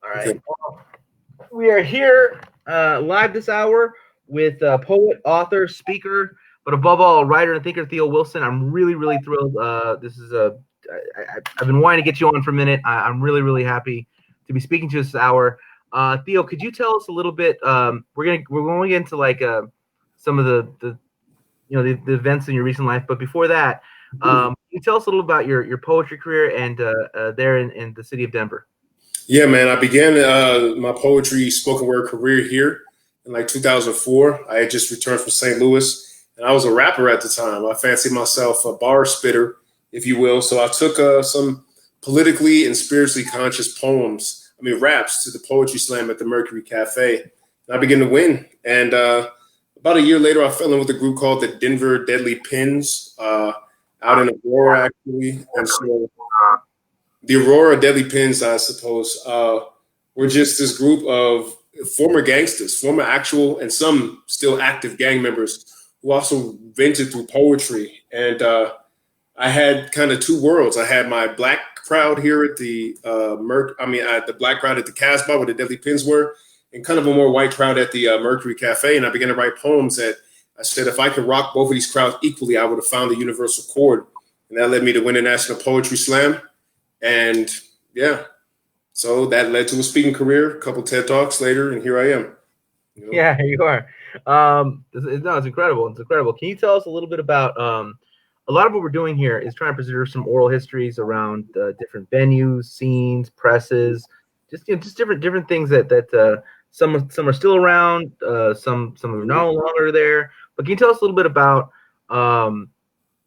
All right. We are here live this hour with poet, author, speaker, but above all, writer and thinker Theo Wilson. I'm really, really thrilled. This is I've been wanting to get you on for a minute. I'm really, really happy to be speaking to you this hour. Theo, could you tell us a little bit? We're going to get into like some of the events in your recent life, but before that, can you tell us a little about your poetry career and there in the city of Denver? Yeah, man. I began my poetry spoken word career here in like 2004. I had just returned from St. Louis, and I was a rapper at the time. I fancied myself a bar spitter, if you will. So I took some politically and spiritually conscious raps to the poetry slam at the Mercury Cafe. And I began to win. And about a year later, I fell in with a group called the Denver Deadly Pins out in Aurora, actually. And so the Aurora Deadly Pins, I suppose, were just this group of former gangsters, former actual and some still active gang members who also vented through poetry. And I had kind of two worlds. I had my black crowd here at the the black crowd at the Casbah where the Deadly Pins were, and kind of a more white crowd at the Mercury Cafe. And I began to write poems that I said, if I could rock both of these crowds equally, I would have found the universal chord. And that led me to win a national poetry slam. And yeah, so that led to a speaking career, a couple TED Talks later, and here I am. Yeah, here you are. It's incredible. It's incredible. Can you tell us a little bit about a lot of what we're doing here is trying to preserve some oral histories around different venues, scenes, presses, just different things that some are still around, some are no longer there. But can you tell us a little bit about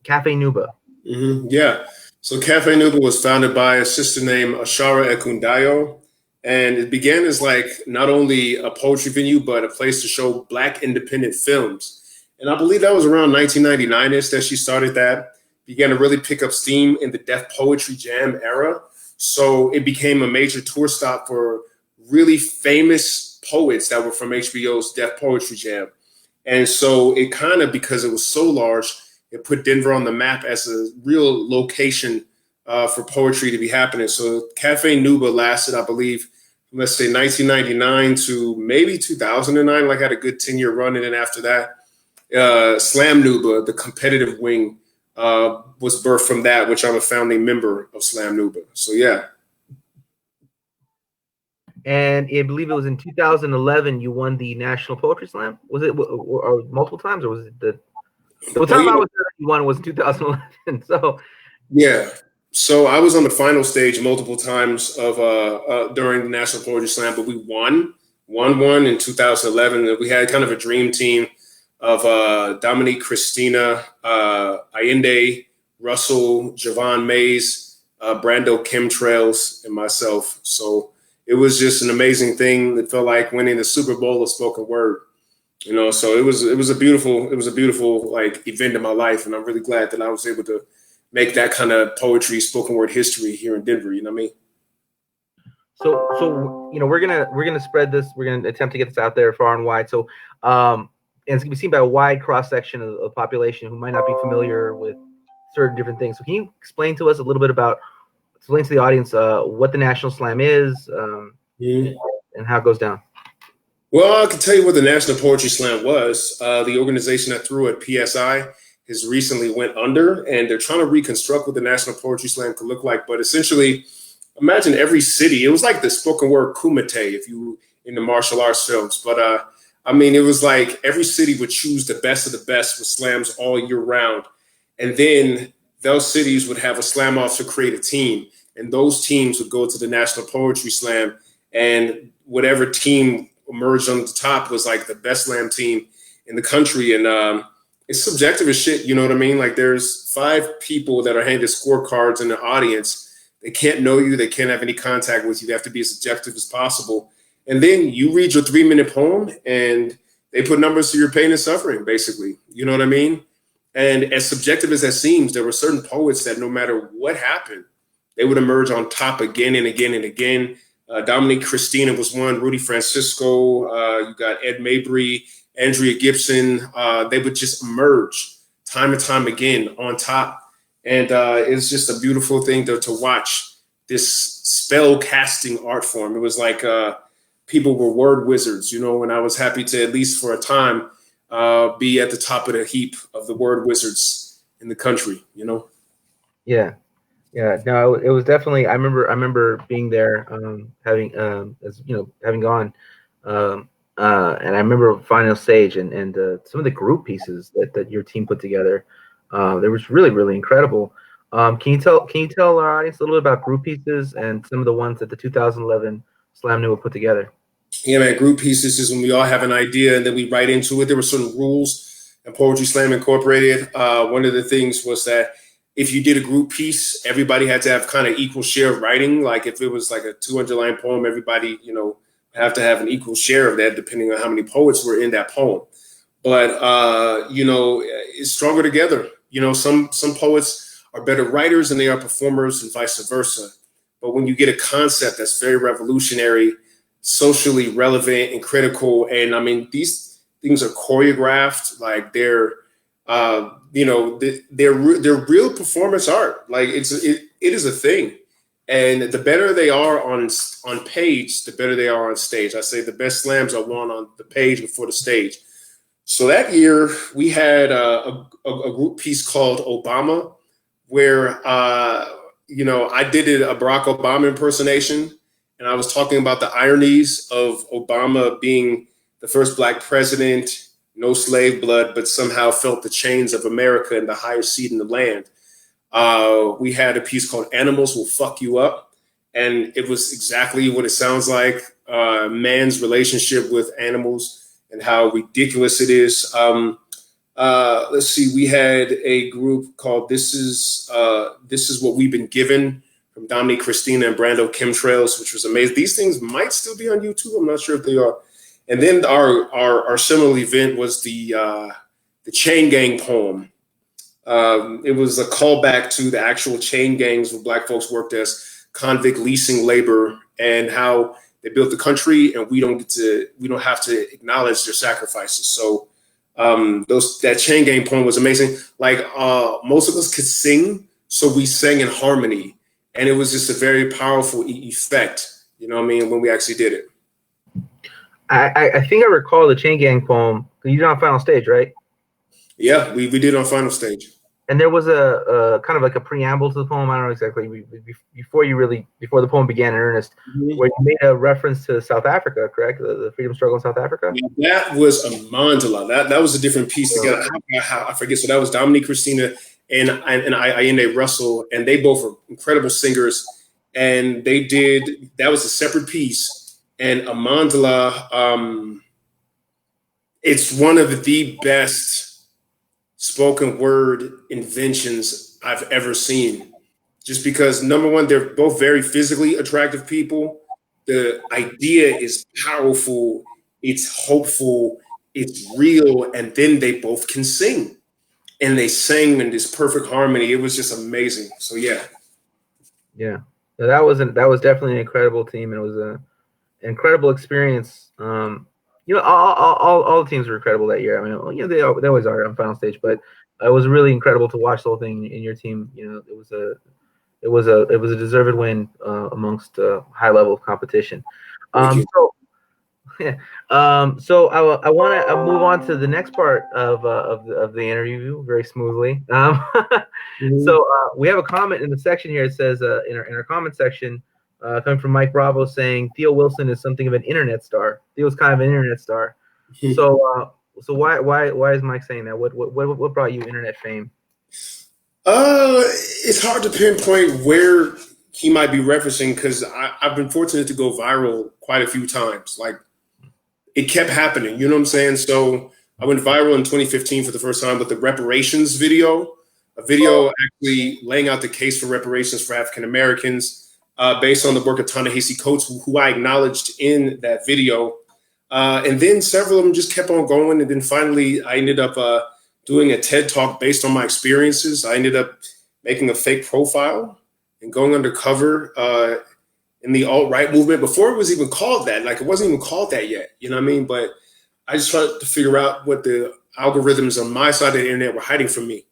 Cafe Nubia? Mm-hmm. Yeah. So Cafe Nubia was founded by a sister named Ashara Ekundayo, and it began as like not only a poetry venue, but a place to show Black independent films. And I believe that was around 1999-ish that she started that, began to really pick up steam in the Def Poetry Jam era. So it became a major tour stop for really famous poets that were from HBO's Def Poetry Jam. And so it kind of, because it was so large, it put Denver on the map as a real location for poetry to be happening. So Cafe Nubia lasted, I believe, let's say 1999 to maybe 2009, like had a good 10-year run. And then after that, Slam Nubia, the competitive wing, was birthed from that, which I'm a founding member of Slam Nubia. So yeah. And I believe it was in 2011 you won the National Poetry Slam. Was it or multiple times, or was it the time I was there you won was 2011? So yeah. So I was on the final stage multiple times of during the National Poetry Slam, but we won in 2011. And we had kind of a dream team of Dominique, Christina, Allende, Russell, Javon Mays, Brando Chemtrails, and myself. So it was just an amazing thing. It felt like winning the Super Bowl of spoken word. So it was a beautiful like event in my life, and I'm really glad that I was able to make that kind of poetry, spoken word history here in Denver. You know what I mean? So we're gonna spread this. We're gonna attempt to get this out there far and wide. So and it's gonna be seen by a wide cross section of the population who might not be familiar with certain different things. So can you explain to us a little bit explain to the audience what the National Slam is and how it goes down? Well, I can tell you what the National Poetry Slam was. The organization that threw it, PSI, has recently went under, and they're trying to reconstruct what the National Poetry Slam could look like. But essentially, imagine every city. It was like the spoken word kumite, if you in the martial arts films. But it was like every city would choose the best of the best with slams all year round. And then those cities would have a slam off to create a team. And those teams would go to the National Poetry Slam, and whatever team emerged on the top was like the best slam team in the country. And it's subjective as shit, you know what I mean? Like there's 5 people that are handed scorecards in the audience. They can't know you. They can't have any contact with you. They have to be as objective as possible. And then you read your 3-minute poem and they put numbers to your pain and suffering, basically. You know what I mean? And as subjective as that seems, there were certain poets that no matter what happened, they would emerge on top again and again and again. Dominique Christina was one, Rudy Francisco, you got Ed Mabry, Andrea Gibson. They would just emerge time and time again on top. And it's just a beautiful thing to watch this spell casting art form. It was like people were word wizards, you know, and I was happy to, at least for a time, be at the top of the heap of the word wizards in the country, you know? Yeah. Yeah, no, it was definitely. I remember being there, having as you know, having gone, and I remember final stage and some of the group pieces that your team put together. They was really incredible. Can you tell our audience a little bit about group pieces and some of the ones that the 2011 Slam Nua put together? Yeah, man, group pieces is when we all have an idea and then we write into it. There were certain rules and Poetry Slam Incorporated. One of the things was that if you did a group piece, everybody had to have kind of equal share of writing. Like if it was like a 200-line poem, everybody, you know, have to have an equal share of that, depending on how many poets were in that poem. But you know, it's stronger together. You know, some poets are better writers than they are performers, and vice versa. But when you get a concept that's very revolutionary, socially relevant and critical, and I mean, these things are choreographed, like they're you know, they're real performance art. Like it is a thing, and the better they are on page, the better they are on stage. I say the best slams are won on the page before the stage. So that year we had a group piece called Obama, where you know, I did a Barack Obama impersonation, and I was talking about the ironies of Obama being the first Black president, no slave blood, but somehow felt the chains of America and the highest seat in the land. We had a piece called Animals Will Fuck You Up, and it was exactly what it sounds like, man's relationship with animals and how ridiculous it is. Let's see, we had a group called This Is What We've Been Given, from Dominique Christina and Brando Chemtrails, which was amazing. These things might still be on YouTube. I'm not sure if they are. And then our seminal event was the Chain Gang poem. It was a callback to the actual chain gangs where Black folks worked as convict leasing labor, and how they built the country, and we don't have to acknowledge their sacrifices. So that Chain Gang poem was amazing. Like most of us could sing, so we sang in harmony, and it was just a very powerful effect. You know what I mean? When we actually did it. I think I recall the Chain Gang poem. You did on final stage, right? Yeah, we did on final stage. And there was a kind of like a preamble to the poem. I don't know exactly, before the poem began in earnest, where you made a reference to South Africa, correct? The freedom struggle in South Africa. Yeah, that was a mandala. That was a different piece together. I forget. So that was Dominique Christina and Ayende Russell, and they both were incredible singers. And that was a separate piece. And a mandala, it's one of the best spoken word inventions I've ever seen. Just because, number one, they're both very physically attractive people. The idea is powerful, it's hopeful, it's real, and then they both can sing. And they sang in this perfect harmony. It was just amazing. So yeah. Yeah. So that was definitely an incredible team. It was an incredible experience. You know, all the teams were incredible that year. I mean, you know, they always are on final stage, but it was really incredible to watch the whole thing in your team. You know, it was a deserved win amongst a high level of competition. So I want to move on to the next part of the interview very smoothly. So we have a comment in the section here. It says in our comment section, coming from Mike Bravo, saying Theo Wilson is something of an internet star. Theo's kind of an internet star. So why is Mike saying that? What brought you internet fame? It's hard to pinpoint where he might be referencing, because I've been fortunate to go viral quite a few times. Like, it kept happening, you know what I'm saying? So I went viral in 2015 for the first time with the Reparations video, a video actually laying out the case for reparations for African Americans, based on the work of Ta-Nehisi Coates, who I acknowledged in that video. And then several of them just kept on going. And then finally, I ended up doing a TED Talk based on my experiences. I ended up making a fake profile and going undercover in the alt-right movement before it was even called that. Like, it wasn't even called that yet, you know what I mean? But I just tried to figure out what the algorithms on my side of the internet were hiding from me.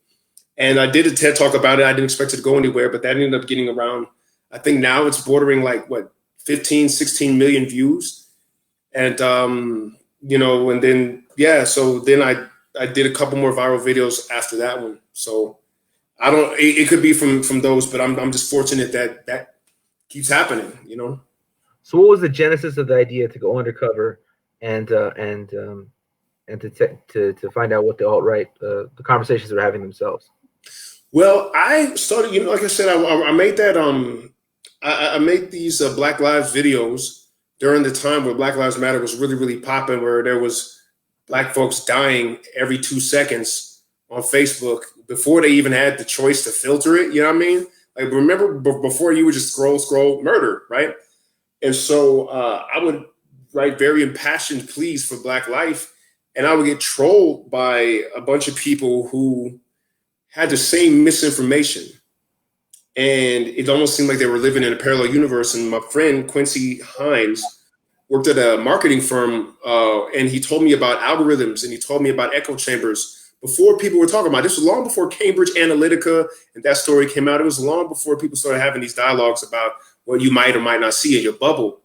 And I did a TED Talk about it. I didn't expect it to go anywhere, but that ended up getting around I think now it's bordering like what 15, 16 million views. And and then so then I did a couple more viral videos after that one. So I don't. It could be from those, but I'm just fortunate that keeps happening. So what was the genesis of the idea to go undercover and to find out what the alt-right the conversations they're having themselves? Well, I started. Like I said, I made that. I made these Black Lives videos during the time where Black Lives Matter was really, really popping, where there was Black folks dying every 2 seconds on Facebook before they even had the choice to filter it. You know what I mean? Like, remember before you would just scroll murder, right? And so I would write very impassioned pleas for Black life, and I would get trolled by a bunch of people who had the same misinformation. And it almost seemed like they were living in a parallel universe. And my friend Quincy Hines worked at a marketing firm, and he told me about algorithms, and he told me about echo chambers before people were talking about it. This was long before Cambridge Analytica and that story came out. It was long before people started having these dialogues about what you might or might not see in your bubble.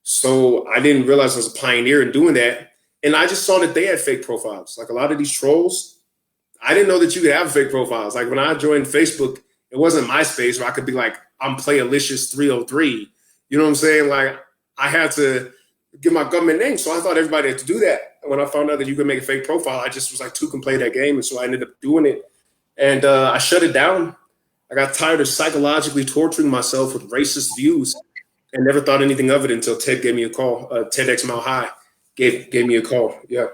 So I didn't realize I was a pioneer in doing that. And I just saw that they had fake profiles. Like a lot of these trolls, I didn't know that you could have fake profiles. Like when I joined Facebook, it wasn't MySpace where I could be like, I'm Playalicious303. You know what I'm saying? Like I had to get my government name. So I thought everybody had to do that. And when I found out that you could make a fake profile, I just was like, who can play that game? And so I ended up doing it. And I shut it down. I got tired of psychologically torturing myself with racist views and never thought anything of it until Ted gave me a call. TEDx Mile High gave me a call. Yeah.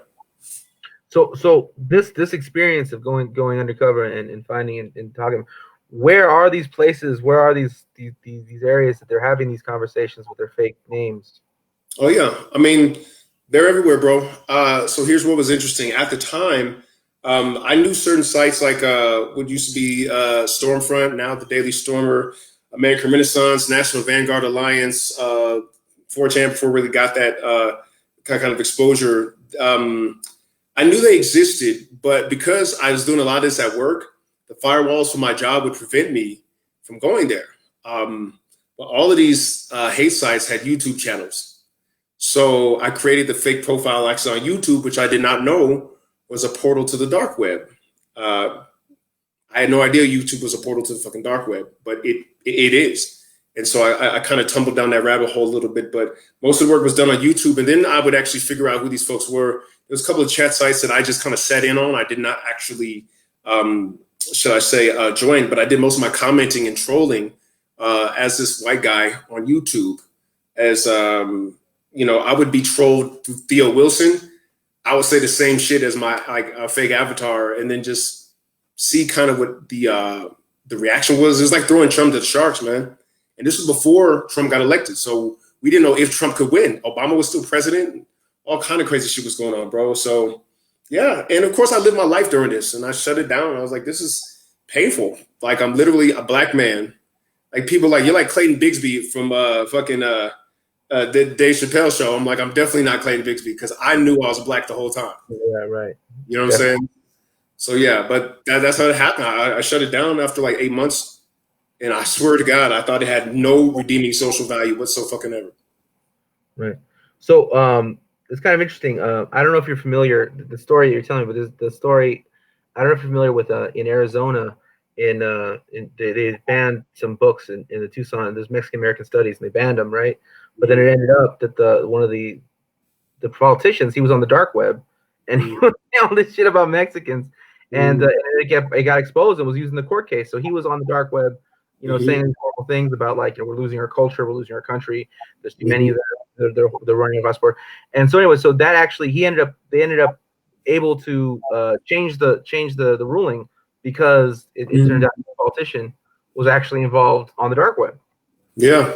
So this experience of going undercover and finding and talking, where are these places? Where are these areas that they're having these conversations with their fake names? Oh yeah, I mean they're everywhere, bro. So here's what was interesting at the time. I knew certain sites like what used to be Stormfront, now the Daily Stormer, American Renaissance, National Vanguard Alliance, 4chan before we really got that kind of exposure. I knew they existed, but because I was doing a lot of this at work, the firewalls for my job would prevent me from going there. But all of these hate sites had YouTube channels. So I created the fake profile actually on YouTube, which I did not know was a portal to the dark web. I had no idea YouTube was a portal to the fucking dark web, but it is. And so I kind of tumbled down that rabbit hole a little bit, but most of the work was done on YouTube. And then I would actually figure out who these folks were. There's a couple of chat sites that I just kind of sat in on. I did not actually, join, but I did most of my commenting and trolling as this white guy on YouTube. As, I would be trolled through Theo Wilson. I would say the same shit as my fake avatar and then just see kind of what the reaction was. It was like throwing Trump to the sharks, man. And this was before Trump got elected. So we didn't know if Trump could win. Obama was still president. All kind of crazy shit was going on, bro. So, yeah. And, of course, I lived my life during this. And I shut it down. I was like, this is painful. Like, I'm literally a black man. Like, people like, you're like Clayton Bigsby from the Dave Chappelle show. I'm like, I'm definitely not Clayton Bigsby because I knew I was black the whole time. Yeah, right. You know what I'm saying? So, yeah. But that's how it happened. I shut it down after like 8 months. And I swear to God, I thought it had no redeeming social value whatsoever. Right. So it's kind of interesting. I don't know if you're familiar the story you're telling me, but the story. I don't know if you're familiar with in Arizona. They banned some books in the Tucson. There's Mexican American Studies, and they banned them, right? But then it ended up that one of the politicians, he was on the dark web, and he was saying all this shit about Mexicans, and it got exposed and was used in the court case. So he was on the dark web, saying horrible things about we're losing our culture, we're losing our country. There's too many that they're running a passport. And so anyway, so that actually they ended up able to change the ruling because it turned out the politician was actually involved on the dark web. Yeah,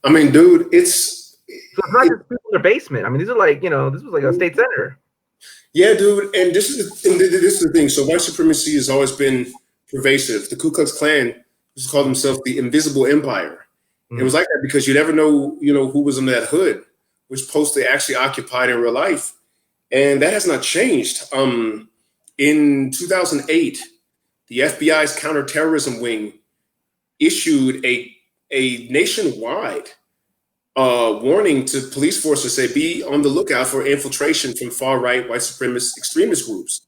I mean, dude, so it's not just people in their basement. I mean, these are this was like a state senator. Yeah, dude, and this is the thing. So white supremacy has always been pervasive. The Ku Klux Klan used to call themselves the Invisible Empire. It was like that because you never know, who was in that hood, which post they actually occupied in real life. And that has not changed. In 2008, the FBI's counterterrorism wing issued a a nationwide warning to police forces, say be on the lookout for infiltration from far right white supremacist extremist groups.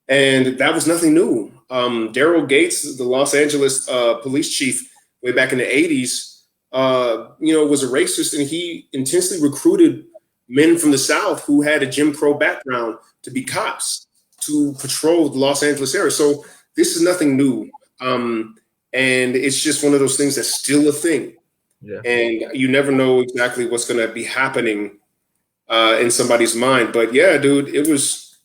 And that was nothing new. Daryl Gates, the Los Angeles police chief way back in the 80s, was a racist, and he intensely recruited men from the South who had a Jim Crow background to be cops to patrol the Los Angeles area. So this is nothing new. And it's just one of those things that's still a thing. Yeah. And you never know exactly what's going to be happening in somebody's mind. But yeah, dude, it was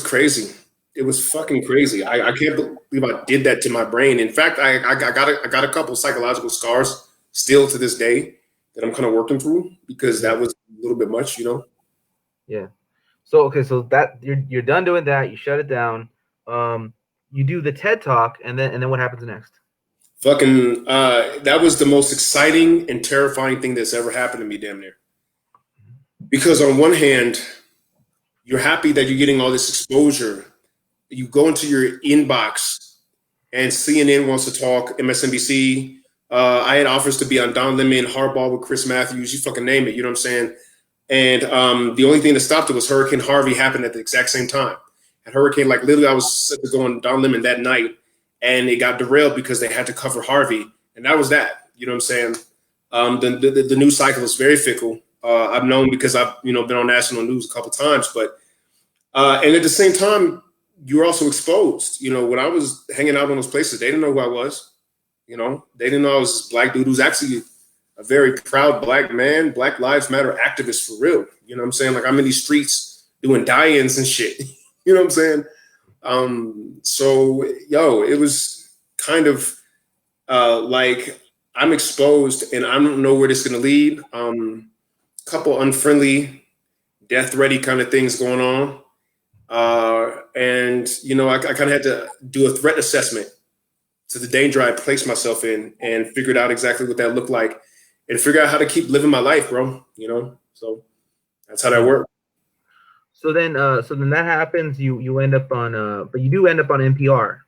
crazy. It was fucking crazy. I can't believe I did that to my brain. In fact, I got a couple psychological scars still to this day that I'm kind of working through because that was a little bit much, Yeah. So okay, so that you're done doing that. You shut it down. You do the TED Talk, and then what happens next? Fucking, that was the most exciting and terrifying thing that's ever happened to me, damn near. Because on one hand, you're happy that you're getting all this exposure. You go into your inbox, and CNN wants to talk, MSNBC. I had offers to be on Don Lemon, Hardball with Chris Matthews, you fucking name it, you know what I'm saying? And the only thing that stopped it was Hurricane Harvey happened at the exact same time. And Hurricane, like literally, I was set to go on Don Lemon that night, and it got derailed because they had to cover Harvey, and that was that. You know what I'm saying? The news cycle is very fickle. I've known because I've been on national news a couple times, but and at the same time, you're also exposed. When I was hanging out in those places, they didn't know who I was. They didn't know I was this black dude who's actually a very proud black man, Black Lives Matter activist for real. You know what I'm saying? Like I'm in these streets doing die-ins and shit. You know what I'm saying? So, it was kind of like I'm exposed and I don't know where this is going to lead. Couple unfriendly, death-ready kind of things going on. And I kind of had to do a threat assessment to the danger I placed myself in and figured out exactly what that looked like and figure out how to keep living my life, bro. So that's how that worked. So then that happens. You end up on, but you do end up on NPR.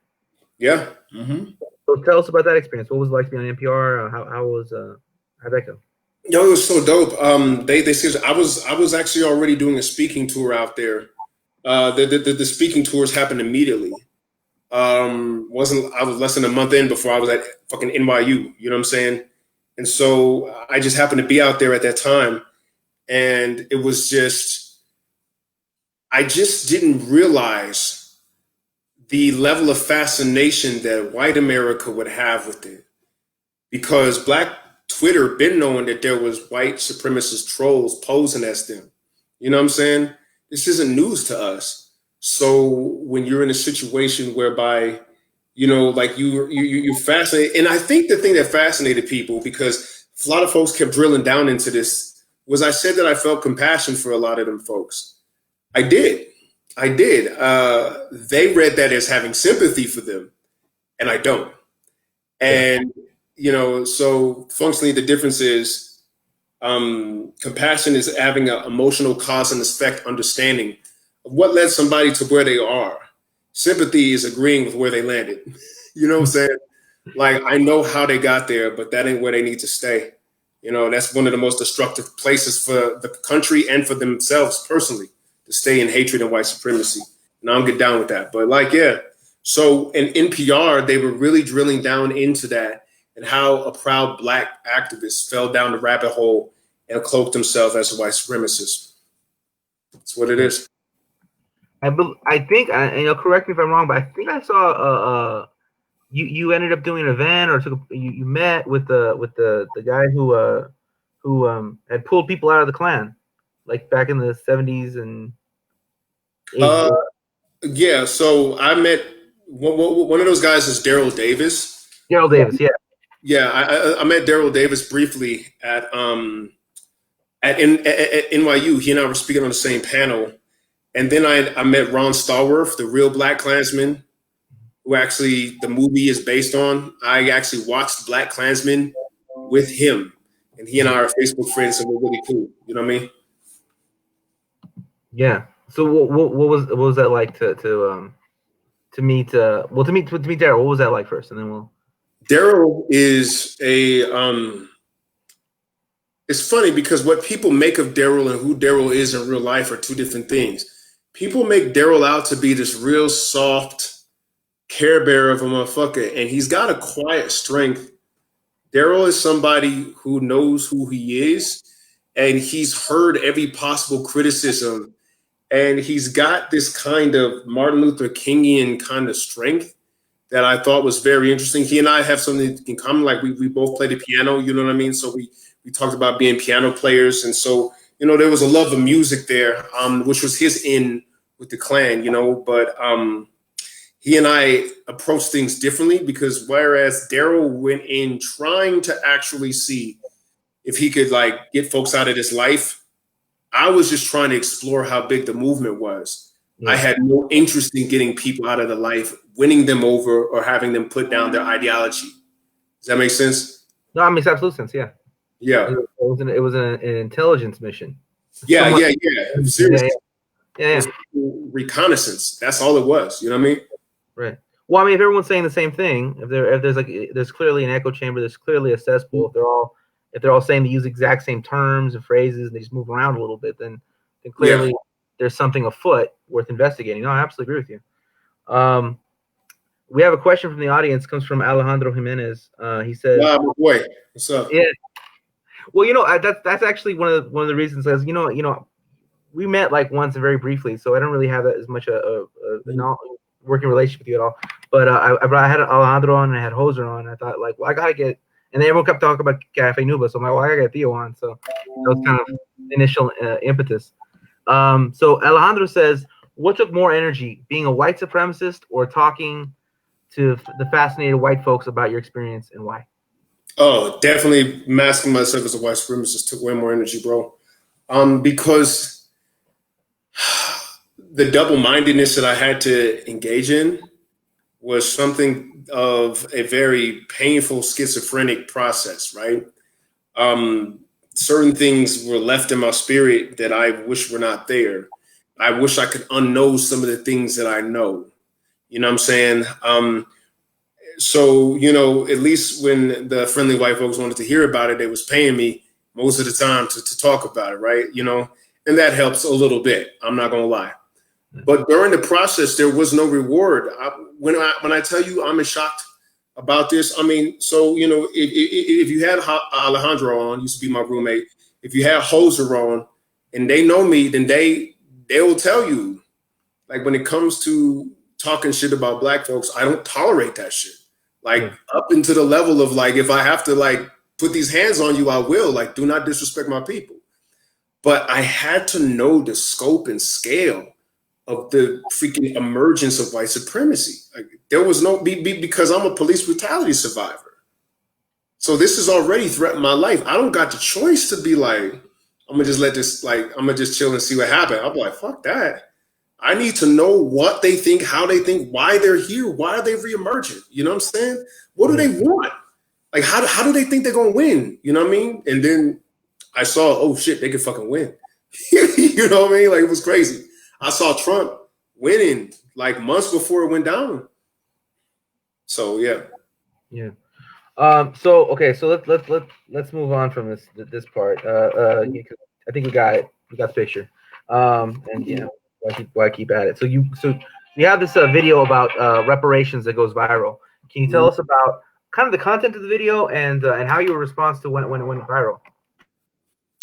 Yeah. Mm-hmm. So tell us about that experience. What was it like to be on NPR? How'd that go? It was so dope. They said I was actually already doing a speaking tour out there. The speaking tours happened immediately. I was less than a month in before I was at fucking NYU. You know what I'm saying? And so I just happened to be out there at that time, and it was I just didn't realize the level of fascination that white America would have with it, because Black Twitter been knowing that there was white supremacist trolls posing as them. You know what I'm saying? This isn't news to us. So when you're in a situation whereby, like you're fascinated, and I think the thing that fascinated people, because a lot of folks kept drilling down into this, was I said that I felt compassion for a lot of them folks. I did. They read that as having sympathy for them, and I don't. And so functionally, the difference is compassion is having an emotional cause and effect understanding of what led somebody to where they are. Sympathy is agreeing with where they landed. You know what I'm saying? Like, I know how they got there, but that ain't where they need to stay. That's one of the most destructive places for the country and for themselves personally, to stay in hatred and white supremacy. And I don't get down with that. But so in NPR, they were really drilling down into that and how a proud Black activist fell down the rabbit hole and cloaked himself as a white supremacist. That's what it is. I think, and correct me if I'm wrong, but I think I saw you ended up doing an event, or you met with the guy who had pulled people out of the Klan, like back in the 70s and 80s. Yeah, so I met one of those guys is Daryl Davis. Daryl Davis, yeah. Yeah, I met Daryl Davis briefly at NYU. He and I were speaking on the same panel. And then I met Ron Stallworth, the real Black Klansman, who actually the movie is based on. I actually watched Black Klansman with him, and he and I are Facebook friends, and we're really cool. You know what I mean? Yeah. So what was that like to meet Daryl? What was that like first, and then we'll. Daryl is a it's funny because what people make of Daryl and who Daryl is in real life are two different things. People make Daryl out to be this real soft care bear of a motherfucker, and he's got a quiet strength. Daryl is somebody who knows who he is, and he's heard every possible criticism, and he's got this kind of Martin Luther Kingian kind of strength that I thought was very interesting. He and I have something in common. Like we both play the piano, you know what I mean? So we talked about being piano players. And so, there was a love of music there, which was his in with the clan, but he and I approached things differently because whereas Daryl went in trying to actually see if he could like get folks out of this life, I was just trying to explore how big the movement was. Yeah. I had no interest in getting people out of the life, winning them over, or having them put down their ideology. Does that make sense? No, it makes absolute sense. Yeah. Yeah. It was an intelligence mission. Yeah. Seriously. Yeah. Reconnaissance. That's all it was. You know what I mean? Right. Well, I mean, if everyone's saying the same thing, if there's clearly an echo chamber, there's clearly a cesspool. If they're all saying they use the exact same terms and phrases, and they just move around a little bit, then clearly there's something afoot worth investigating. No, I absolutely agree with you. We have a question from the audience. It comes from Alejandro Jimenez. He says, "Wow, boy, what's up?" Yeah. Well, that's actually one of the reasons. As we met like once and very briefly, so I don't really have that as much a working relationship with you at all. But I had Alejandro on and I had Hoser on. And I thought like, well, I gotta get, and then everyone kept talking about Cafe Nuba, so I'm like, well, I gotta get Theo on. So that was kind of initial impetus. So Alejandro says, what took more energy, being a white supremacist or talking to the fascinated white folks about your experience and why? Oh, definitely masking myself as a white supremacist took way more energy, bro. Because the double-mindedness that I had to engage in was something of a very painful schizophrenic process, right? Certain things were left in my spirit that I wish were not there. I wish I could unknow some of the things that I know. You know what I'm saying? So, at least when the friendly white folks wanted to hear about it, they was paying me most of the time to talk about it, right? And that helps a little bit. I'm not going to lie. But during the process, there was no reward. When I tell you I'm shocked about this, I mean, so, if you had Alejandro on, used to be my roommate, if you had Hoser on and they know me, then they will tell you, like, when it comes to talking shit about black folks, I don't tolerate that shit. Like, up into the level of, like, if I have to, like, put these hands on you, I will. Like, do not disrespect my people. But I had to know the scope and scale of the freaking emergence of white supremacy. Like, there was no, because I'm a police brutality survivor. So this has already threatened my life. I don't got the choice to be like, I'm gonna just let this, like, I'm gonna just chill and see what happens. I'm like, fuck that. I need to know what they think, how they think, why they're here, why are they reemerging? You know what I'm saying? What do they want? Like, how do they think they're gonna win? You know what I mean? And then I saw, oh shit, they could fucking win. You know what I mean? Like, it was crazy. I saw Trump winning like months before it went down. So yeah. So okay, so let's move on from this part. I think we got it. We got the picture. And why keep at it? So you have this video about reparations that goes viral. Can you tell us about kind of the content of the video and how your response to when it went viral?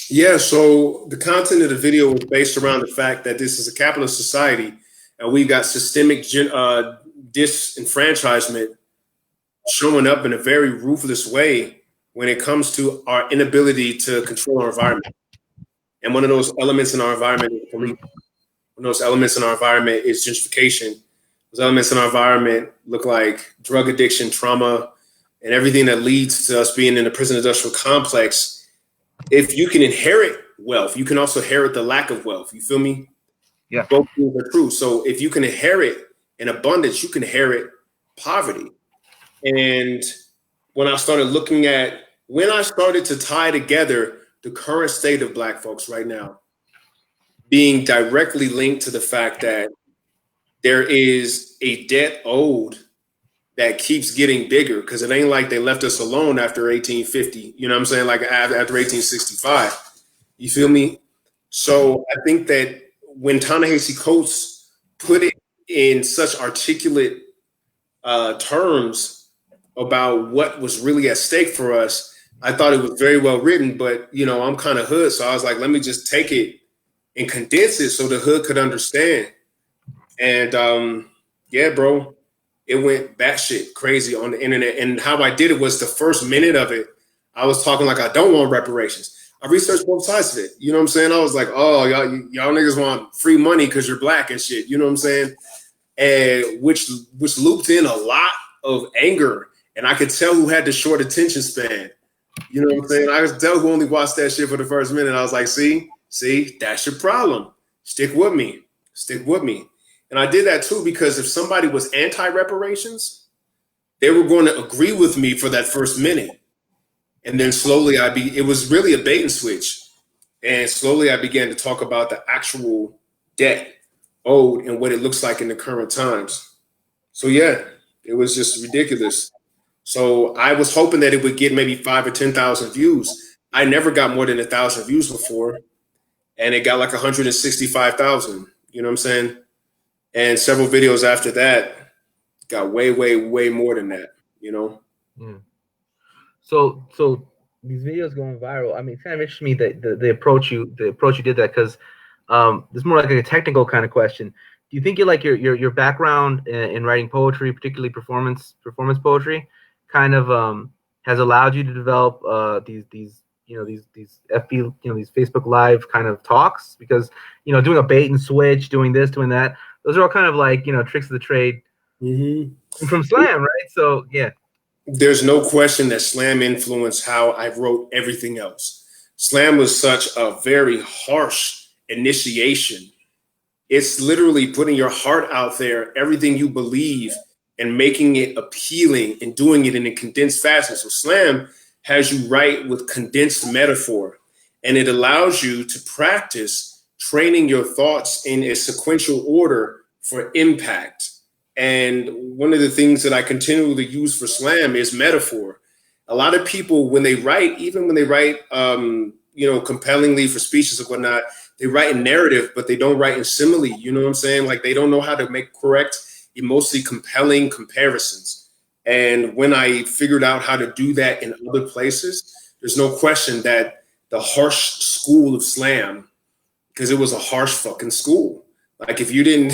Yeah, so the content of the video was based around the fact that this is a capitalist society and we've got systemic disenfranchisement showing up in a very ruthless way when it comes to our inability to control our environment. And one of those elements in our environment is police. One of those elements in our environment is gentrification. Those elements in our environment look like drug addiction, trauma, and everything that leads to us being in the prison industrial complex. If you can inherit wealth, you can also inherit the lack of wealth. You feel me? Yeah. Both things are true. So if you can inherit an abundance, you can inherit poverty. And when I started to tie together the current state of black folks right now, being directly linked to the fact that there is a debt owed that keeps getting bigger, because it ain't like they left us alone after 1850. You know what I'm saying? Like after 1865. You feel me? So I think that when Ta-Nehisi Coates put it in such articulate terms about what was really at stake for us, I thought it was very well written. But I'm kind of hood, so I was like, let me just take it and condense it so the hood could understand. And yeah, bro, it went batshit crazy on the internet. And how I did it was the first minute of it, I was talking like I don't want reparations. I researched both sides of it. You know what I'm saying? I was like, oh, y'all niggas want free money because you're black and shit. You know what I'm saying? And which looped in a lot of anger. And I could tell who had the short attention span. You know what I'm saying? I could tell who only watched that shit for the first minute. I was like, see, that's your problem. Stick with me. Stick with me. And I did that too because if somebody was anti-reparations, they were going to agree with me for that first minute. And then slowly it was really a bait and switch. And slowly I began to talk about the actual debt owed and what it looks like in the current times. So yeah, it was just ridiculous. So I was hoping that it would get maybe 5 or 10,000 views. I never got more than 1,000 views before. And it got like 165,000. You know what I'm saying? And several videos after that got way, way, way more than that, Mm. So these videos going viral. I mean, it's kind of interesting to me that the approach you did that, because it's more like a technical kind of question. Do you think your background in writing poetry, particularly performance poetry, kind of has allowed you to develop these FB these Facebook Live kind of talks? Because doing a bait and switch, doing this, doing that, those are all kind of like tricks of the trade from slam, right? So yeah. There's no question that slam influenced how I wrote everything else. Slam was such a very harsh initiation. It's literally putting your heart out there, everything you believe, and making it appealing and doing it in a condensed fashion. So slam has you write with condensed metaphor, and it allows you to practice training your thoughts in a sequential order for impact. And one of the things that I continually use for slam is metaphor. A lot of people, when they write, even when they write, compellingly for speeches or whatnot, they write in narrative, but they don't write in simile. You know what I'm saying? Like they don't know how to make correct, emotionally compelling comparisons. And when I figured out how to do that in other places, there's no question that the harsh school of slam, because it was a harsh fucking school. Like if you didn't,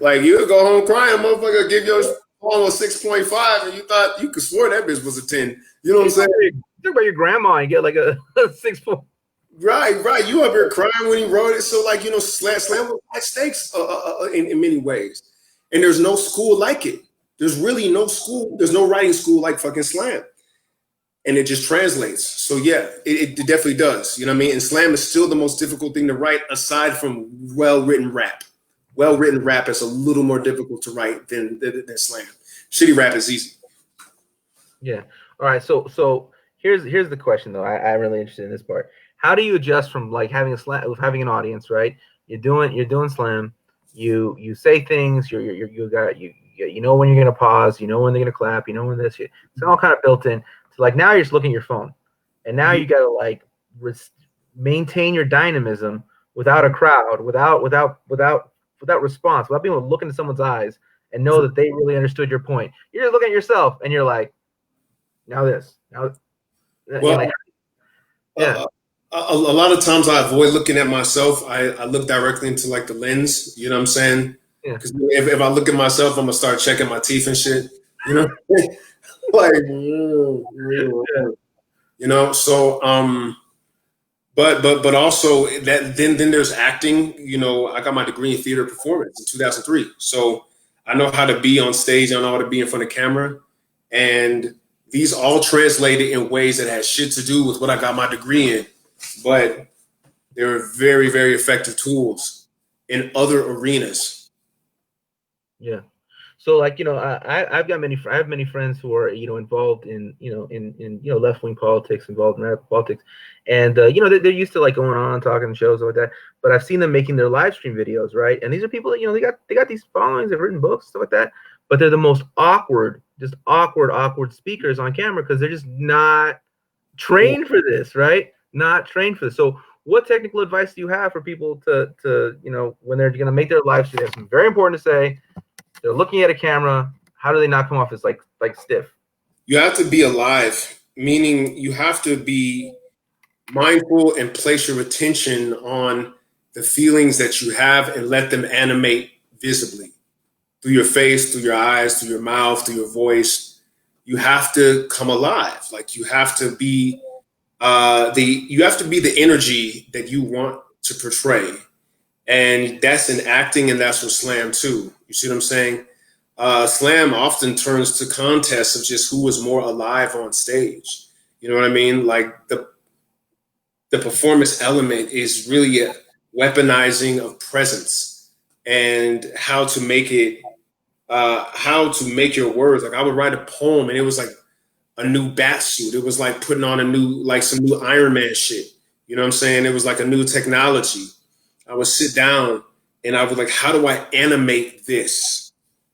like you would go home crying, motherfucker, give your phone a 6.5, and you thought you could swear that bitch was a 10. You know what I'm saying? Talk about your grandma and get like a 6.4. Right. You up here crying when he wrote it. So like slam was high stakes in many ways, and there's no school like it. There's really no school. There's no writing school like fucking slam. And it just translates. So yeah, it definitely does. You know what I mean? And slam is still the most difficult thing to write aside from well-written rap. Well-written rap is a little more difficult to write than slam. Shitty rap is easy. Yeah. All right. So here's the question though. I'm really interested in this part. How do you adjust from like having an audience, right? You're doing slam. You say things. You know when you're gonna pause. You know when they're gonna clap. You know when this. It's all kind of built in. So like now you're just looking at your phone, and now you gotta like maintain your dynamism without a crowd, without response, without being able to look into someone's eyes and know that they really understood your point. You're just looking at yourself, and you're like, now this, now. Well, like, yeah. A lot of times I avoid looking at myself. I look directly into like the lens. You know what I'm saying? Yeah. Because if I look at myself, I'm gonna start checking my teeth and shit. You know, like, So, but also that then there's acting. I got my degree in theater performance in 2003, so I know how to be on stage. I know how to be in front of camera, and these all translated in ways that had shit to do with what I got my degree in, but they're very, very effective tools in other arenas. Yeah. So like, I have many friends who are, involved in left-wing politics, involved in radical politics. And, they're used to like going on talking on shows like that, but I've seen them making their live stream videos. Right. And these are people that, they got these followings, they've written books, stuff like that. but they're the most awkward, just awkward speakers on camera because they're just not trained for this, right? Not trained for this. So what technical advice do you have for people to when they're going to make their live stream? They have something very important to say. They're looking at a camera. How do they not come off as like stiff? You have to be alive, meaning you have to be mindful and place your attention on the feelings that you have and let them animate visibly through your face, through your eyes, through your mouth, through your voice. You have to come alive. Like you have to be the energy that you want to portray. And that's in acting, and that's with slam too. You see what I'm saying? Slam often turns to contests of just who was more alive on stage. You know what I mean? Like the performance element is really a weaponizing of presence and how to make your words. Like I would write a poem and it was like a new bat suit. It was like putting on some new Iron Man shit. You know what I'm saying? It was like a new technology. I would sit down and I would like, how do I animate this?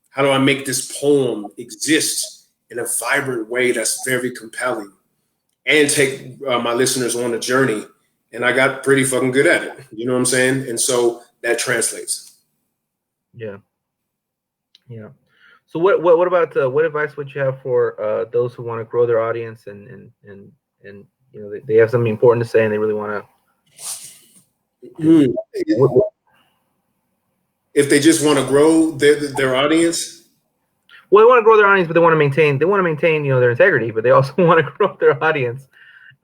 How do I make this poem exist in a vibrant way that's very compelling and take my listeners on a journey? And I got pretty fucking good at it. You know what I'm saying? And so that translates. Yeah. Yeah. So what about what advice would you have for those who want to grow their audience and they have something important to say and they really want to if they just want to grow their audience? Well, they want to grow their audience, but they want to maintain their integrity, but they also want to grow their audience.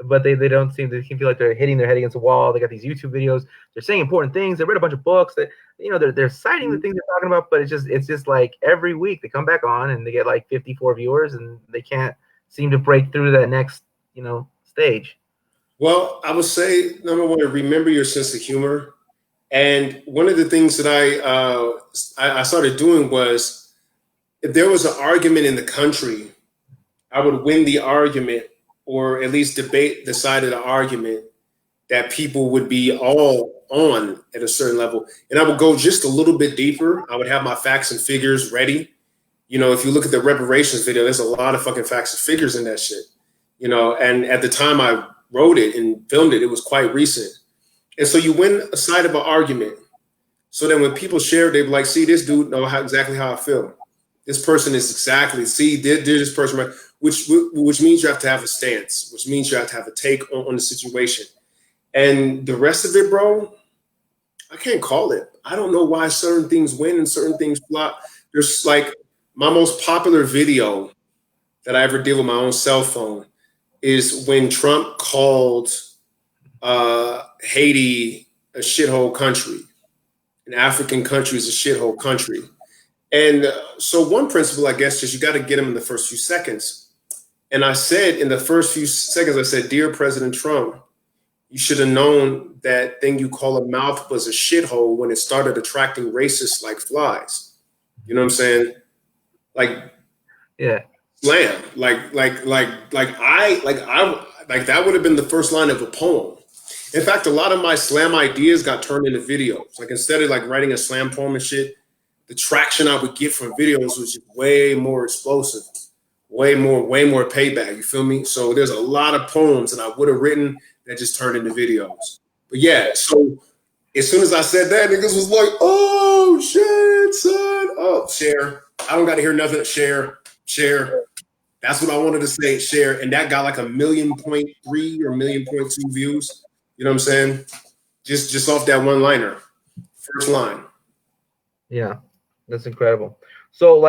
But they don't seem to feel like they're hitting their head against a wall. They got these YouTube videos. They're saying important things. They read a bunch of books. That they're citing the things they're talking about. But it's just like every week they come back on and they get like 54 viewers and they can't seem to break through that next stage. Well, I would say number one, remember your sense of humor. And one of the things that I started doing was if there was an argument in the country, I would win the argument, or at least debate the side of the argument that people would be all on at a certain level. And I would go just a little bit deeper. I would have my facts and figures ready. If you look at the reparations video, there's a lot of fucking facts and figures in that shit. And at the time I wrote it and filmed it, it was quite recent. And so you win a side of an argument. So then when people share, they'd be like, see, this dude know exactly how I feel. This person is exactly, did this person right? Which means you have to have a stance, which means you have to have a take on the situation. And the rest of it, bro, I can't call it. I don't know why certain things win and certain things flop. There's like my most popular video that I ever did with my own cell phone is when Trump called Haiti a shithole country. An African country is a shithole country. And so one principle, I guess, is you got to get them in the first few seconds. And I said in the first few seconds, I said, dear President Trump, you should have known that thing you call a mouth was a shithole when it started attracting racists like flies. You know what I'm saying? Like, yeah, slam. Like that would have been the first line of a poem. In fact, a lot of my slam ideas got turned into videos. Like instead of like writing a slam poem and shit, the traction I would get from videos was just way more explosive, way more payback. You feel me? So there's a lot of poems that I would have written that just turned into videos. But yeah, so as soon as I said that, niggas was like, oh shit, son. Oh, share. I don't got to hear nothing. Share. That's what I wanted to say, share. And that got like 1.3 million or 1.2 million views. You know what I'm saying? Just off that one liner. First line. Yeah, that's incredible. So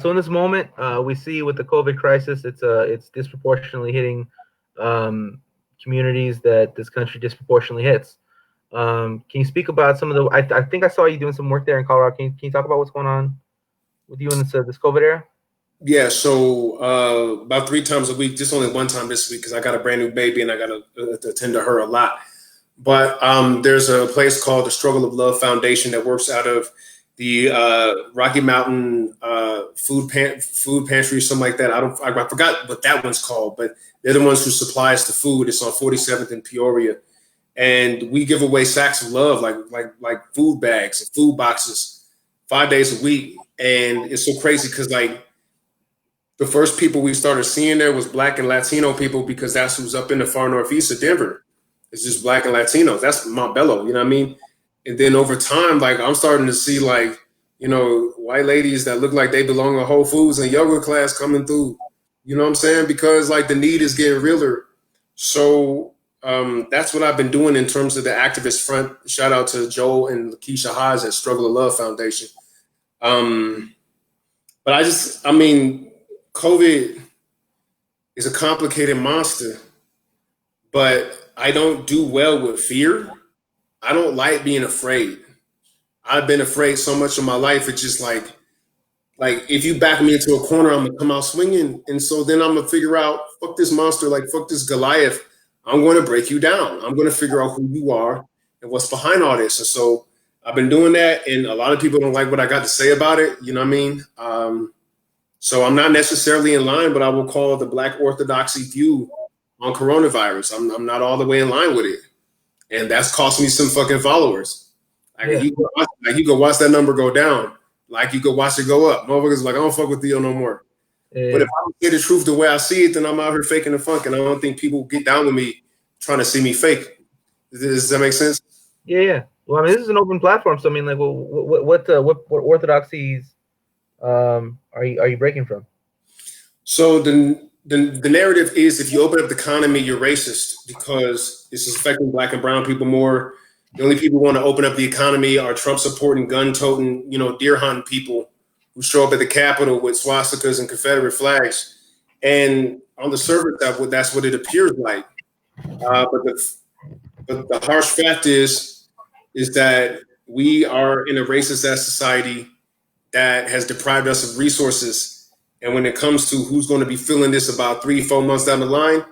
so in this moment, we see with the COVID crisis, it's disproportionately hitting communities that this country disproportionately hits. Can you speak about some of the? I think I saw you doing some work there in Colorado. Can you talk about what's going on with you in this COVID era? Yeah, so about 3 times a week, just only 1 time this week because I got a brand new baby and I got to attend to her a lot. But there's a place called the Struggle of Love Foundation that works out of the Rocky Mountain food pantry, something like that. I forgot what that one's called, but they're the ones who supply us the food. It's on 47th in Peoria, and we give away sacks of love, like food bags and food boxes, 5 days a week. And it's so crazy because like the first people we started seeing there was Black and Latino people because that's who's up in the far northeast of Denver. It's just Black and Latinos. That's Montbello, you know what I mean? And then over time, like I'm starting to see like, white ladies that look like they belong to Whole Foods and yoga class coming through. You know what I'm saying? Because like the need is getting realer. So that's what I've been doing in terms of the activist front. Shout out to Joel and Lakeisha Hodge at Struggle to Love Foundation. But COVID is a complicated monster, but I don't do well with fear. I don't like being afraid. I've been afraid so much of my life. It's just like if you back me into a corner, I'm gonna come out swinging, and so then I'm gonna figure out, fuck this monster, like fuck this Goliath. I'm going to break you down. I'm going to figure out who you are and what's behind all this. And so I've been doing that, and a lot of people don't like what I got to say about it. You know what I mean? So I'm not necessarily in line, but I will call the Black orthodoxy view on coronavirus. I'm not all the way in line with it, and that's cost me some fucking followers. Like you go watch that number go down, like you go watch it go up. Motherfuckers like, I don't fuck with Theo no more. Yeah. But if I say the truth the way I see it, then I'm out here faking the funk, and I don't think people get down with me trying to see me fake. Does that make sense? Yeah. Well, I mean, this is an open platform, so I mean, like, well, what orthodoxies are you breaking from? So the narrative is, if you open up the economy, you're racist because this is affecting Black and brown people more. The only people who want to open up the economy are Trump supporting, gun toting, deer hunting people who show up at the Capitol with swastikas and Confederate flags. And on the surface, that's what it appears like. But the harsh fact is that we are in a racist ass society that has deprived us of resources. And when it comes to who's going to be feeling this about 3-4 months down the line,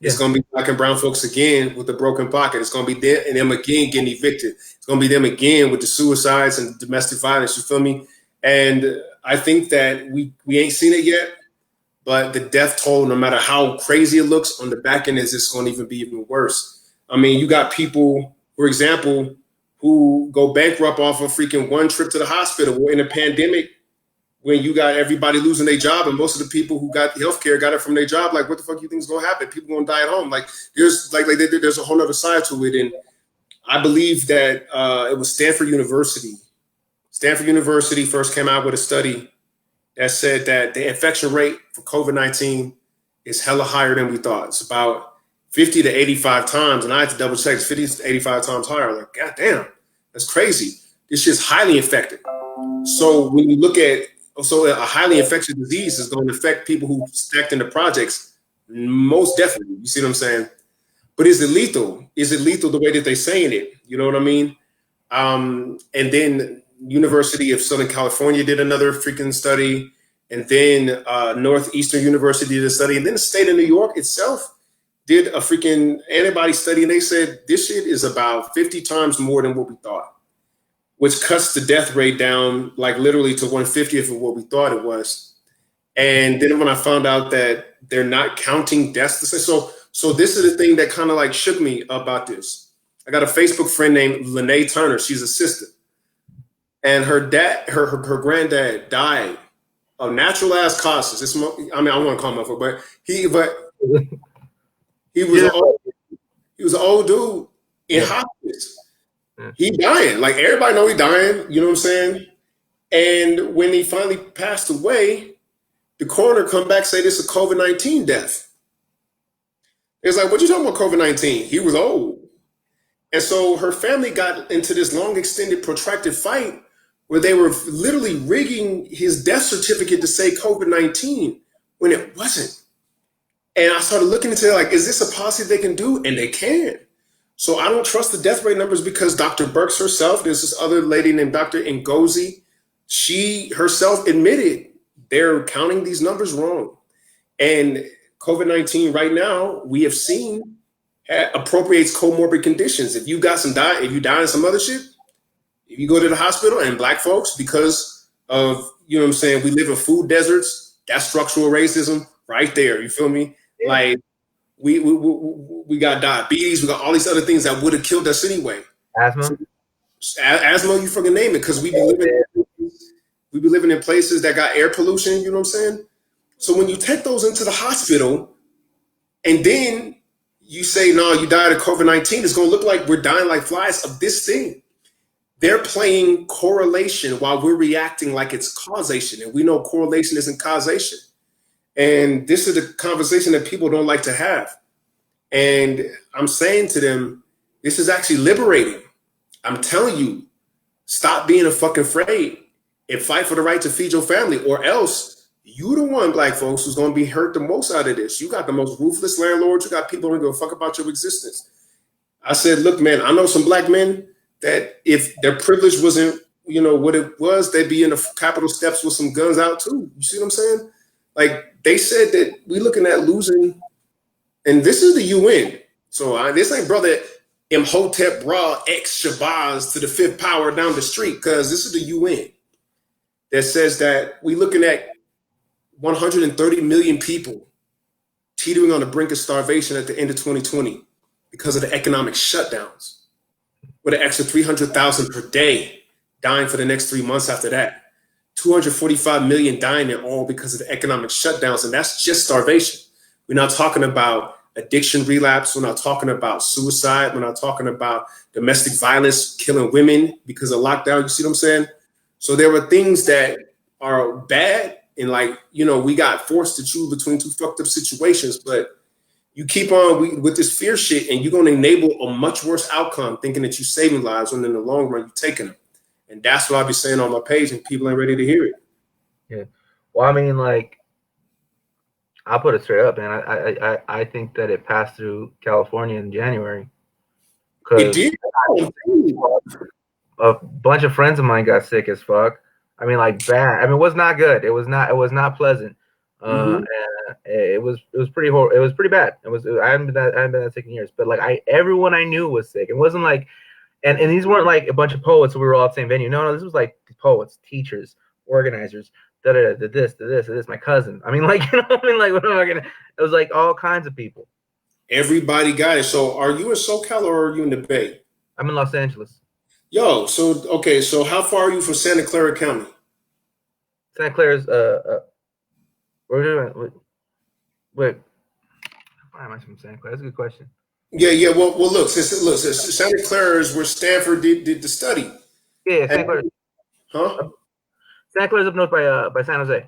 it's going to be Black and brown folks again with the broken pocket. It's going to be them again getting evicted. It's going to be them again with the suicides and domestic violence. You feel me? And I think that we ain't seen it yet, but the death toll, no matter how crazy it looks, on the back end is just going to even be even worse. I mean, you got people, for example, who go bankrupt off of freaking one trip to the hospital. We're in a pandemic when you got everybody losing their job, and most of the people who got healthcare got it from their job. Like, what the fuck you think is going to happen? People going to die at home. Like, there's a whole other side to it. And I believe that it was Stanford University. Stanford University first came out with a study that said that the infection rate for COVID-19 is hella higher than we thought. It's about 50 to 85 times. And I had to double check. It's 50 to 85 times higher. Like, God damn, that's crazy. This shit's highly infected. So when you look at, a highly infectious disease is going to affect people who stacked in the projects, most definitely. You see what I'm saying? But is it lethal? Is it lethal the way that they're saying it? You know what I mean? And then University of Southern California did another freaking study. And then Northeastern University did a study. And then the state of New York itself did a freaking antibody study. And they said this shit is about 50 times more than what we thought, which cuts the death rate down like literally to 1/50th of what we thought it was. And then when I found out that they're not counting deaths, so this is the thing that kind of like shook me about this. I got a Facebook friend named Lene Turner. She's a sister. And her dad, her granddad died of natural ass causes. I want to call him up, but he was an old dude in hospice. He dying. Like, everybody know he dying. You know what I'm saying? And when he finally passed away, the coroner come back, say this is a COVID-19 death. It's like, what you talking about COVID-19? He was old. And so her family got into this long, extended, protracted fight where they were literally rigging his death certificate to say COVID-19 when it wasn't. And I started looking into it, like, is this a policy they can do? And they can. So I don't trust the death rate numbers because Dr. Burks herself, there's this other lady named Dr. Ngozi, she herself admitted they're counting these numbers wrong. And COVID-19 right now, we have seen, appropriates comorbid conditions. If you die in some other shit, if you go to the hospital, and Black folks, because of, you know what I'm saying, we live in food deserts, that's structural racism right there. You feel me? Yeah. Like, we got diabetes, we got all these other things that would have killed us anyway. Asthma, you fucking name it, because we be living We be living in places that got air pollution, you know what I'm saying? So when you take those into the hospital and then you say, no, you died of COVID-19, it's going to look like we're dying like flies of this thing. They're playing correlation while we're reacting like it's causation. And we know correlation isn't causation. And this is the conversation that people don't like to have. And I'm saying to them, this is actually liberating. I'm telling you, stop being a fucking afraid and fight for the right to feed your family, or else you the one, black folks, who's going to be hurt the most out of this. You got the most ruthless landlords. You got people who don't give a fuck about your existence. I said, look, man, I know some black men that if their privilege wasn't, what it was, they'd be in the Capitol steps with some guns out too. You see what I'm saying? Like, they said that we're looking at losing, and this is the UN. So this ain't brother Imhotep Ra ex Shabazz to the fifth power down the street, because this is the UN that says that we're looking at 130 million people teetering on the brink of starvation at the end of 2020 because of the economic shutdowns, with an extra 300,000 per day dying for the next 3 months after that. 245 million dying in all because of the economic shutdowns, and that's just starvation. We're not talking about addiction relapse. We're not talking about suicide. We're not talking about domestic violence, killing women because of lockdown. You see what I'm saying? So there were things that are bad, and we got forced to choose between two fucked up situations, but you keep on with this fear shit, and you're going to enable a much worse outcome thinking that you're saving lives when in the long run you're taking them. And that's what I'll be saying on my page, and people ain't ready to hear it. Yeah. Well, I mean, I'll put it straight up, man. I think that it passed through California in January. It did. A bunch of friends of mine got sick as fuck. I mean, bad. I mean, it was not good. It was not pleasant. And it was pretty horrible. It was pretty bad. I haven't been that sick in years. But everyone I knew was sick. It wasn't and these weren't a bunch of poets. So we were all at the same venue. No, this was poets, teachers, organizers. This, my cousin. I mean, what am I gonna? It was all kinds of people. Everybody got it. So, are you in SoCal or are you in the Bay? I'm in Los Angeles. Yo, so how far are you from Santa Clara County? Santa Clara's wait. Why am I from Santa Clara? That's a good question. Yeah. Well, look, Santa Clara is where Stanford did the study. Yeah, Santa Clara. Huh? Santa Clara's up north by San Jose.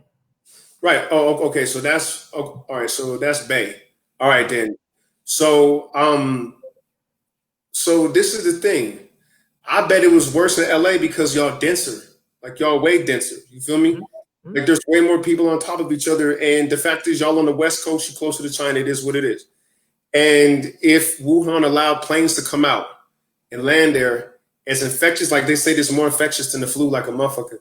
Right. Oh, okay. So that's all right. So that's Bay. All right then. So this is the thing. I bet it was worse in LA because y'all denser. Y'all way denser. You feel me? Mm-hmm. There's way more people on top of each other. And the fact is, y'all on the West Coast, you're closer to China. It is what it is. And if Wuhan allowed planes to come out and land there, it's infectious. Like they say, it's more infectious than the flu, like a motherfucker.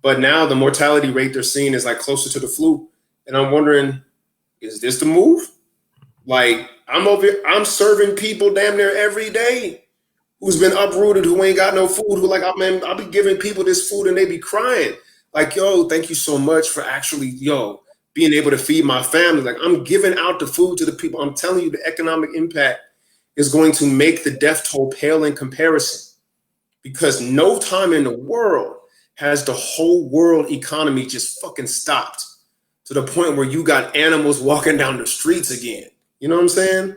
But now the mortality rate they're seeing is closer to the flu. And I'm wondering, is this the move? I'm serving people damn near every day who's been uprooted, who ain't got no food, I'll be giving people this food and they be crying. Yo, thank you so much for actually, being able to feed my family. I'm giving out the food to the people. I'm telling you, the economic impact is going to make the death toll pale in comparison, because no time in the world has the whole world economy just fucking stopped to the point where you got animals walking down the streets again. You know what I'm saying?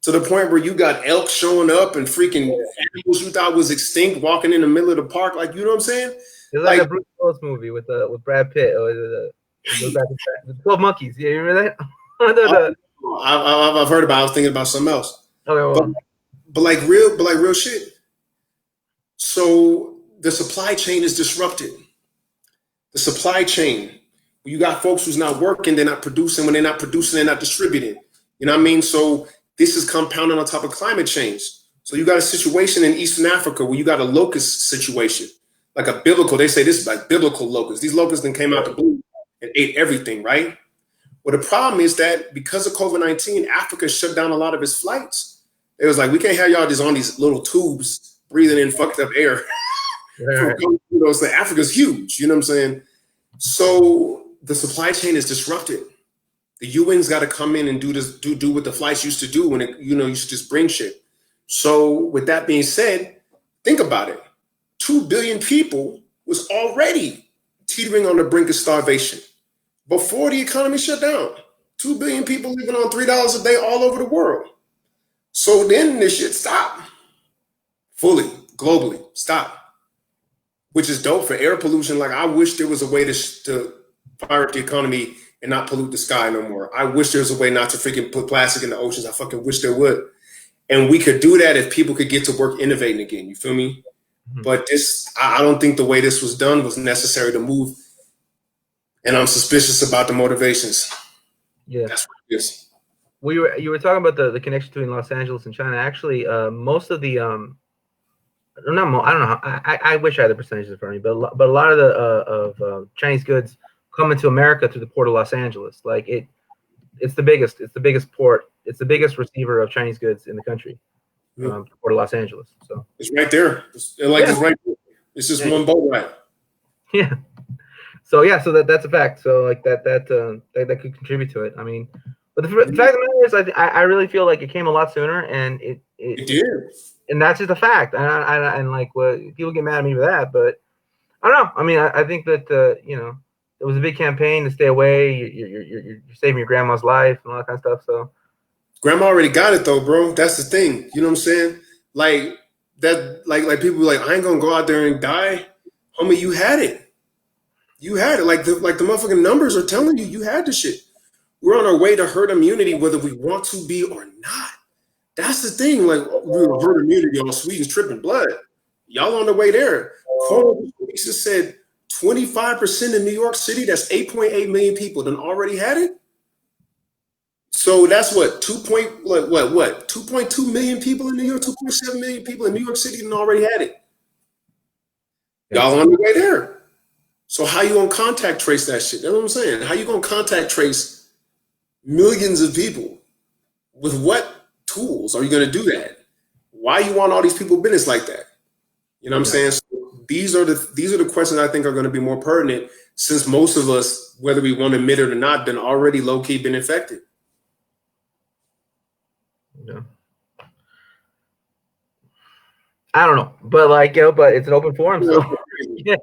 To the point where you got elk showing up and freaking animals you thought was extinct walking in the middle of the park. You know what I'm saying? It's like a Bruce Willis movie with Brad Pitt. Or the 12 Monkeys. Yeah, you remember that? I've heard about it. I was thinking about something else. Okay, well. But real shit. So the supply chain is disrupted. The supply chain. You got folks who's not working, they're not producing. When they're not producing, they're not distributing. You know what I mean? So this is compounding on top of climate change. So you got a situation in Eastern Africa where you got a locust situation, they say this is biblical locusts. These locusts then came out the blue and ate everything, right? Well, the problem is that because of COVID-19, Africa shut down a lot of its flights. It was we can't have y'all just on these little tubes breathing in fucked up air. So Africa's huge, you know what I'm saying? So the supply chain is disrupted. The UN's got to come in and do what the flights used to do when you used to just bring shit. So with that being said, think about it. 2 billion people was already teetering on the brink of starvation before the economy shut down. 2 billion people living on $3 a day all over the world. So then this shit stopped fully, globally, stop. Which is dope for air pollution. Like, I wish there was a way to pirate the economy and not pollute the sky no more. I wish there was a way not to freaking put plastic in the oceans. I fucking wish there would. And we could do that if people could get to work innovating again. You feel me? Mm-hmm. But I don't think the way this was done was necessary to move. And I'm suspicious about the motivations. Yeah. That's what it is. Well, you were talking about the connection between Los Angeles and China. Actually, most of the I don't know how. I wish I had the percentages in front of me, but a lot of the Chinese goods come into America through the port of Los Angeles. Like it's the biggest port. It's the biggest receiver of Chinese goods in the country. Port of Los Angeles. So it's right there. It's right there. It's just one boat ride. Yeah. So that's a fact. So like that could contribute to it. I mean, but the fact of the matter is, I really feel like it came a lot sooner, and it did. And that's just a fact. And like, well, people get mad at me for that, but I don't know. I mean, I think that it was a big campaign to stay away. You're saving your grandma's life and all that kind of stuff. So grandma already got it though, bro. That's the thing. You know what I'm saying? Like that. Like people like, I ain't gonna go out there and die, homie. You had it. You had it. Like the motherfucking numbers are telling you, you had the shit. We're on our way to herd immunity, whether we want to be or not. That's the thing. Like, we were herd immunity on Sweden's tripping blood. Y'all on the way there. Lisa said 25% in New York City, that's 8.8 million people, done already had it. So that's what 2.2 million people in New York, 2.7 million people in New York City done already had it. Y'all on the way there. So how you gonna contact trace that shit? That's what I'm saying. How you gonna contact trace millions of people? With what tools are you going to do that? Why you want all these people business like that? You know what I'm saying? So these are the questions I think are going to be more pertinent, since most of us, whether we want to admit it or not, been already low key been infected. Yeah. I don't know, but but it's an open forum. So yeah.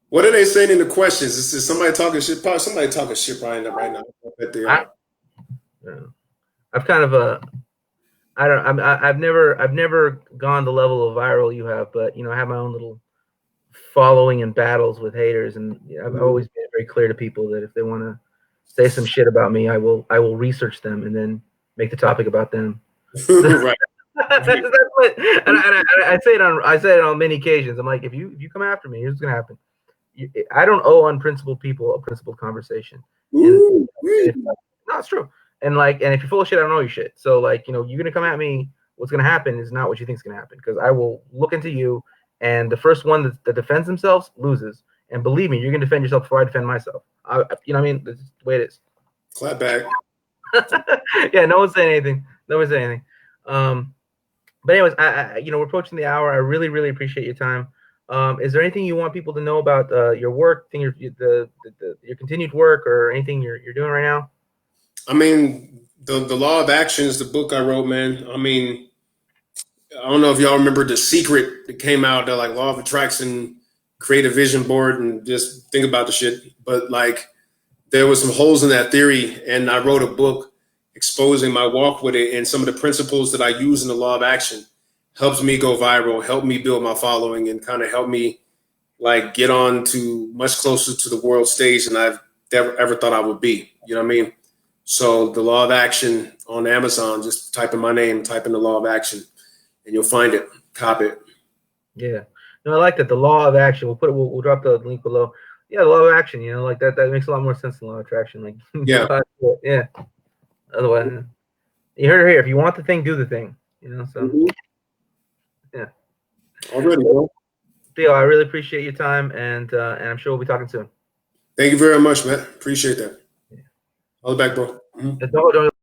What are they saying in the questions? Is somebody talking shit? Probably somebody talking shit right now. I bet they are. I've kind of I've never gone the level of viral you have, but I have my own little following and battles with haters, and I've always been very clear to people that if they want to say some shit about me, I will research them and then make the topic about them. Right. That's what, and I say it on many occasions. I'm like, if you come after me, here's what's gonna happen. I don't owe unprincipled people a principled conversation. No, it's true. And if you're full of shit, I don't know your shit. So you're gonna come at me. What's gonna happen is not what you think is gonna happen, because I will look into you, and the first one that defends themselves loses. And believe me, you're gonna defend yourself before I defend myself. You know what I mean? That's the way it is. Clap back. Yeah, no one's saying anything. But anyways, we're approaching the hour. I really, really appreciate your time. Is there anything you want people to know about your work, your continued work, or anything you're doing right now? I mean, the Law of Action is the book I wrote, man. I mean, I don't know if y'all remember The Secret that came out. They're like Law of Attraction, create a vision board, and just think about the shit. But there was some holes in that theory, and I wrote a book exposing my walk with it, and some of the principles that I use in the Law of Action helps me go viral, help me build my following, and kind of help me get on to much closer to the world stage than I've ever thought I would be. You know what I mean? So the Law of Action on Amazon, just type in my name, type in the Law of Action, and you'll find it. Cop it. Yeah. No, I like that. The Law of Action. We'll drop the link below. Yeah, the Law of Action. That makes a lot more sense than Law of Attraction. Yeah. Yeah. Otherwise, you heard it here. If you want the thing, do the thing. So. Mm-hmm. Yeah. Already, bro. Theo, I really appreciate your time, and I'm sure we'll be talking soon. Thank you very much, man. Appreciate that. All the back, bro. Mm-hmm.